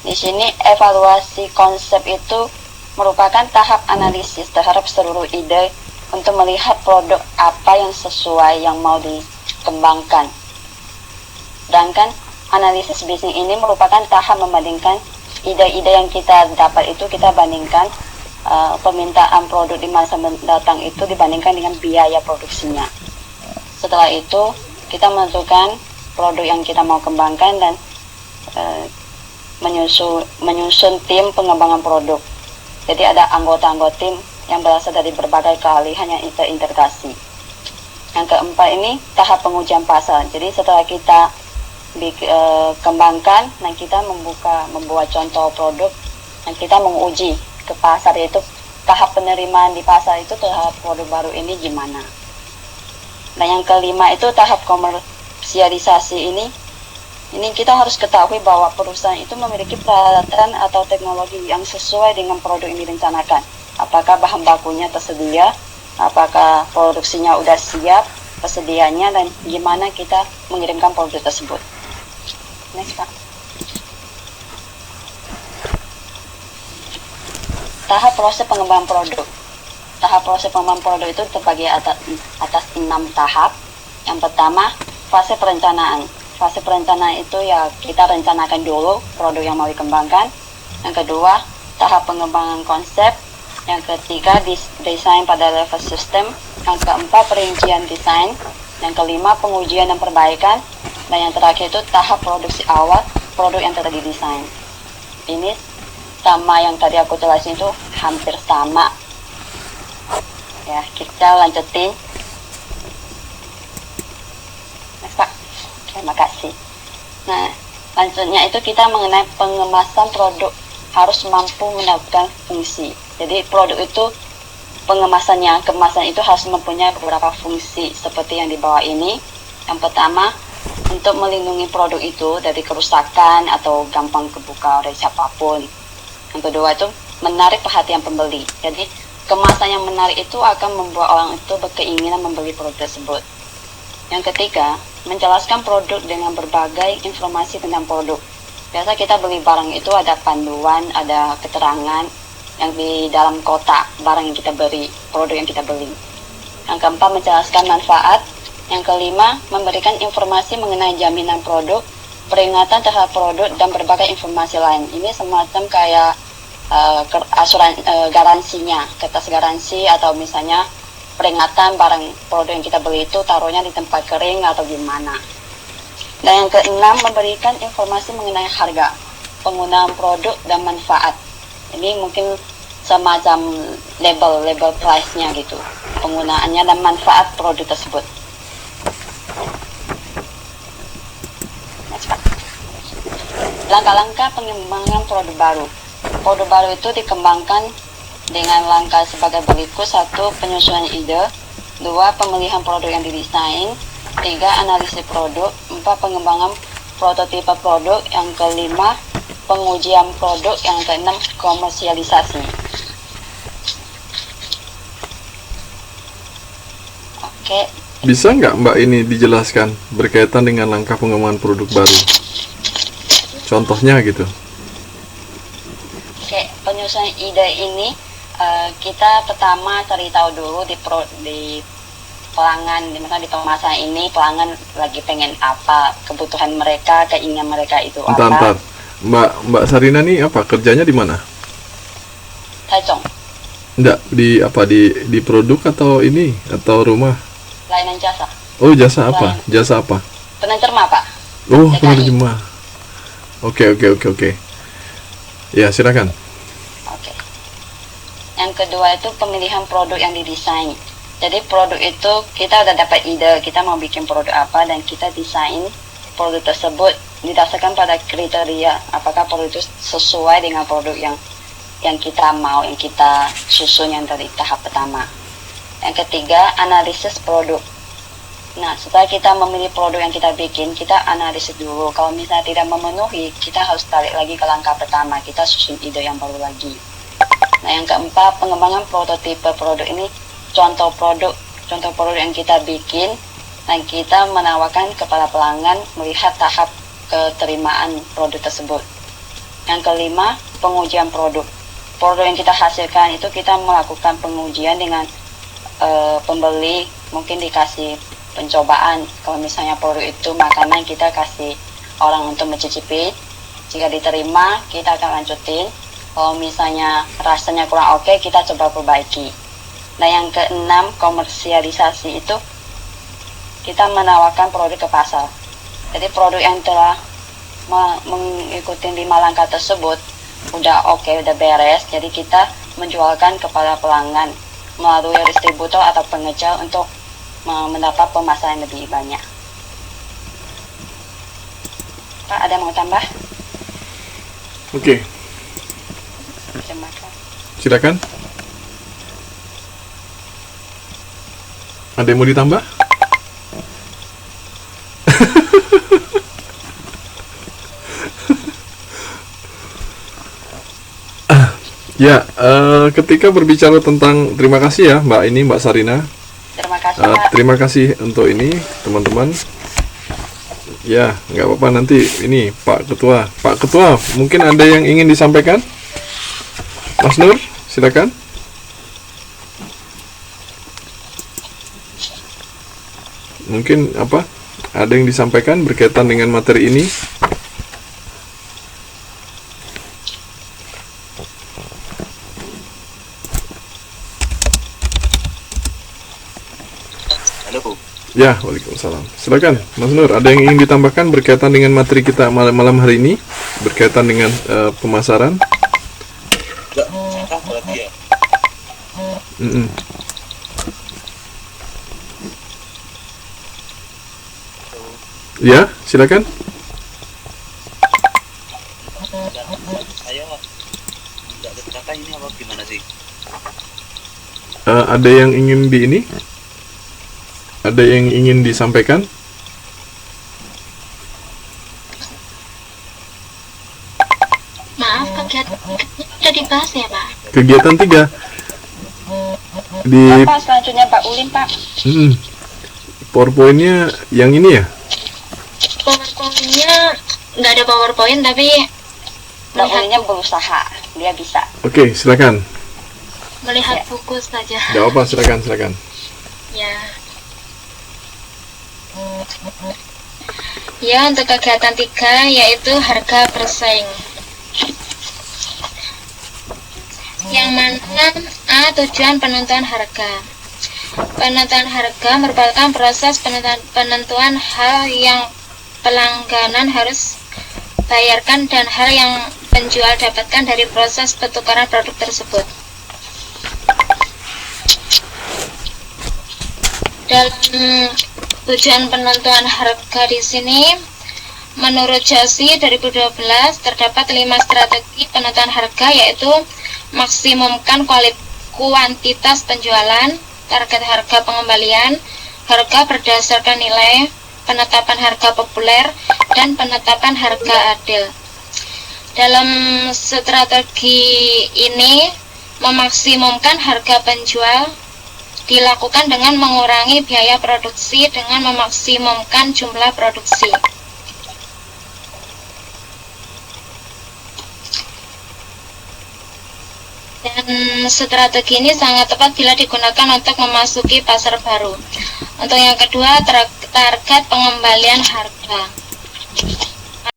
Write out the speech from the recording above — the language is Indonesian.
Di sini evaluasi konsep itu merupakan tahap analisis terhadap seluruh ide untuk melihat produk apa yang sesuai yang mau dikembangkan. Sedangkan analisis bisnis ini merupakan tahap membandingkan ide-ide yang kita dapat itu, kita bandingkan permintaan produk di masa mendatang itu dibandingkan dengan biaya produksinya. Setelah itu kita menentukan produk yang kita mau kembangkan dan menyusun tim pengembangan produk. Jadi ada anggota-anggota tim yang berasal dari berbagai keahlian yang terintegrasi. Yang keempat ini tahap pengujian pasar. Jadi setelah kita kembangkan dan kita membuat contoh produk dan kita menguji ke pasar, yaitu tahap penerimaan di pasar itu terhadap produk baru ini gimana. Dan yang kelima itu tahap komersialisasi ini kita harus ketahui bahwa perusahaan itu memiliki peralatan atau teknologi yang sesuai dengan produk yang direncanakan. Apakah bahan bakunya tersedia, apakah produksinya udah siap, persediaannya, dan gimana kita mengirimkan produk tersebut. Next, Pak. Tahap proses pengembangan produk. Tahap proses pengembangan produk itu terbagi atas 6 tahap. Yang pertama, fase perencanaan. Fase perencanaan itu ya kita rencanakan dulu produk yang mau dikembangkan. Yang kedua, tahap pengembangan konsep. Yang ketiga, desain pada level sistem. Yang keempat, perincian desain. Yang kelima, pengujian dan perbaikan. Dan yang terakhir itu tahap produksi awal produk yang telah didesain. Ini sama yang tadi aku jelasin itu hampir sama. Ya, kita lanjutin. Next, Pak. Terima kasih. Nah, lanjutnya itu kita mengenai pengemasan produk harus mampu mendapatkan fungsi. Jadi produk itu kemasan itu harus mempunyai beberapa fungsi seperti yang di bawah ini. Yang pertama, untuk melindungi produk itu dari kerusakan atau gampang kebuka oleh siapapun. Yang kedua itu menarik perhatian pembeli. Jadi kemasan yang menarik itu akan membuat orang itu berkeinginan membeli produk tersebut. Yang ketiga, menjelaskan produk dengan berbagai informasi tentang produk. Biasa kita beli barang itu ada panduan, ada keterangan yang di dalam kotak barang yang kita beli, produk yang kita beli. Yang keempat, menjelaskan manfaat. Yang kelima, memberikan informasi mengenai jaminan produk, peringatan terhadap produk, dan berbagai informasi lain. Ini semacam kayak garansinya, kertas garansi, atau misalnya peringatan barang produk yang kita beli itu taruhnya di tempat kering atau gimana. Dan yang keenam, memberikan informasi mengenai harga, penggunaan produk, dan manfaat. Ini mungkin semacam label price-nya gitu, penggunaannya dan manfaat produk tersebut. Langkah-langkah pengembangan produk baru. Produk baru itu dikembangkan dengan langkah sebagai berikut: 1. Penyusunan ide. 2. Pemilihan produk yang didesain. 3. Analisis produk. 4. Pengembangan prototipe produk. Yang kelima, pengujian produk. Yang keenam, komersialisasi. Oke. Bisa nggak Mbak ini dijelaskan berkaitan dengan langkah pengembangan produk baru? Contohnya gitu. Oke, penyusunan ide ini kita pertama cari tahu dulu di pelanggan, dimana di pemasaran ini pelanggan lagi pengen apa, kebutuhan mereka, keinginan mereka itu apa. Ntar. Mbak Sarina nih apa kerjanya di mana? Taichung. Enggak, di produk atau ini atau rumah? Layanan jasa. Oh, jasa apa? Jasa apa? Penerjemah, Pak. Oh, TKI. penerjemah. Oke. Ya, silakan. Oke. Yang kedua itu pemilihan produk yang didesain. Jadi produk itu kita udah dapat ide, kita mau bikin produk apa, dan kita desain produk tersebut didasarkan pada kriteria apakah produk itu sesuai dengan produk yang kita mau, yang kita susun yang dari tahap pertama. Yang ketiga, analisis produk. Nah, setelah kita memilih produk yang kita bikin, kita analisis dulu. Kalau misalnya tidak memenuhi, kita harus tarik lagi ke langkah pertama, kita susun ide yang baru lagi. Nah, yang keempat, pengembangan prototipe produk ini, contoh produk yang kita bikin, dan kita menawarkan kepada pelanggan melihat tahap keterimaan produk tersebut. Yang kelima, pengujian produk. Produk yang kita hasilkan itu kita melakukan pengujian dengan pembeli, mungkin dikasih pencobaan. Kalau misalnya produk itu makanan, kita kasih orang untuk mencicipi. Jika diterima, kita akan lanjutin. Kalau misalnya rasanya kurang oke, kita coba perbaiki. Nah, yang keenam, komersialisasi itu kita menawarkan produk ke pasar. Jadi produk yang telah mengikuti 5 langkah tersebut udah oke, udah beres, jadi kita menjualkan kepada pelanggan melalui distributor atau pengecer untuk mendapat pemasaran lebih banyak. Pak, ada mau tambah? Oke, Terima kasih. silakan. Ada yang mau ditambah? Ya, ketika berbicara tentang terima kasih ya Mbak Sarina. Terima kasih, Pak. Terima kasih untuk ini teman-teman. Ya, nggak apa-apa, nanti ini Pak Ketua, mungkin ada yang ingin disampaikan? Mas Nur, silakan. Mungkin ada yang disampaikan berkaitan dengan materi ini? Halo. Ya, waalaikumsalam. Silakan, Mas Nur. Ada yang ingin ditambahkan berkaitan dengan materi kita malam hari ini, berkaitan dengan pemasaran? Enggak, berarti ya. Ya, silakan. Saya nggak ada kata ini apa gimana sih? Ada yang ingin Ada yang ingin disampaikan? Maaf, kegiatannya udah dibahas ya, Pak? Kegiatan 3 di Pak, selanjutnya Pak Ulin, Pak. PowerPoint-nya yang ini ya? PowerPoint-nya nggak ada PowerPoint, tapi Pak Ulinnya berusaha, dia bisa. Oke, silakan. melihat Ya. buku saja. Gak apa, silakan. Ya. Ya, untuk kegiatan 3 yaitu harga bersaing. Yang mana A. Tujuan penentuan harga. Penentuan harga merupakan proses penentuan hal yang pelangganan harus bayarkan dan hal yang penjual dapatkan dari proses pertukaran produk tersebut. Dalam tujuan penentuan harga di sini, menurut JOSI 2012 terdapat 5 strategi penentuan harga, yaitu maksimumkan kuantitas penjualan, target harga pengembalian, harga berdasarkan nilai, penetapan harga populer, dan penetapan harga adil. Dalam strategi ini, memaksimumkan harga penjual dilakukan dengan mengurangi biaya produksi dengan memaksimumkan jumlah produksi. Dan strategi ini sangat tepat bila digunakan untuk memasuki pasar baru. Untuk yang kedua, target pengembalian harga.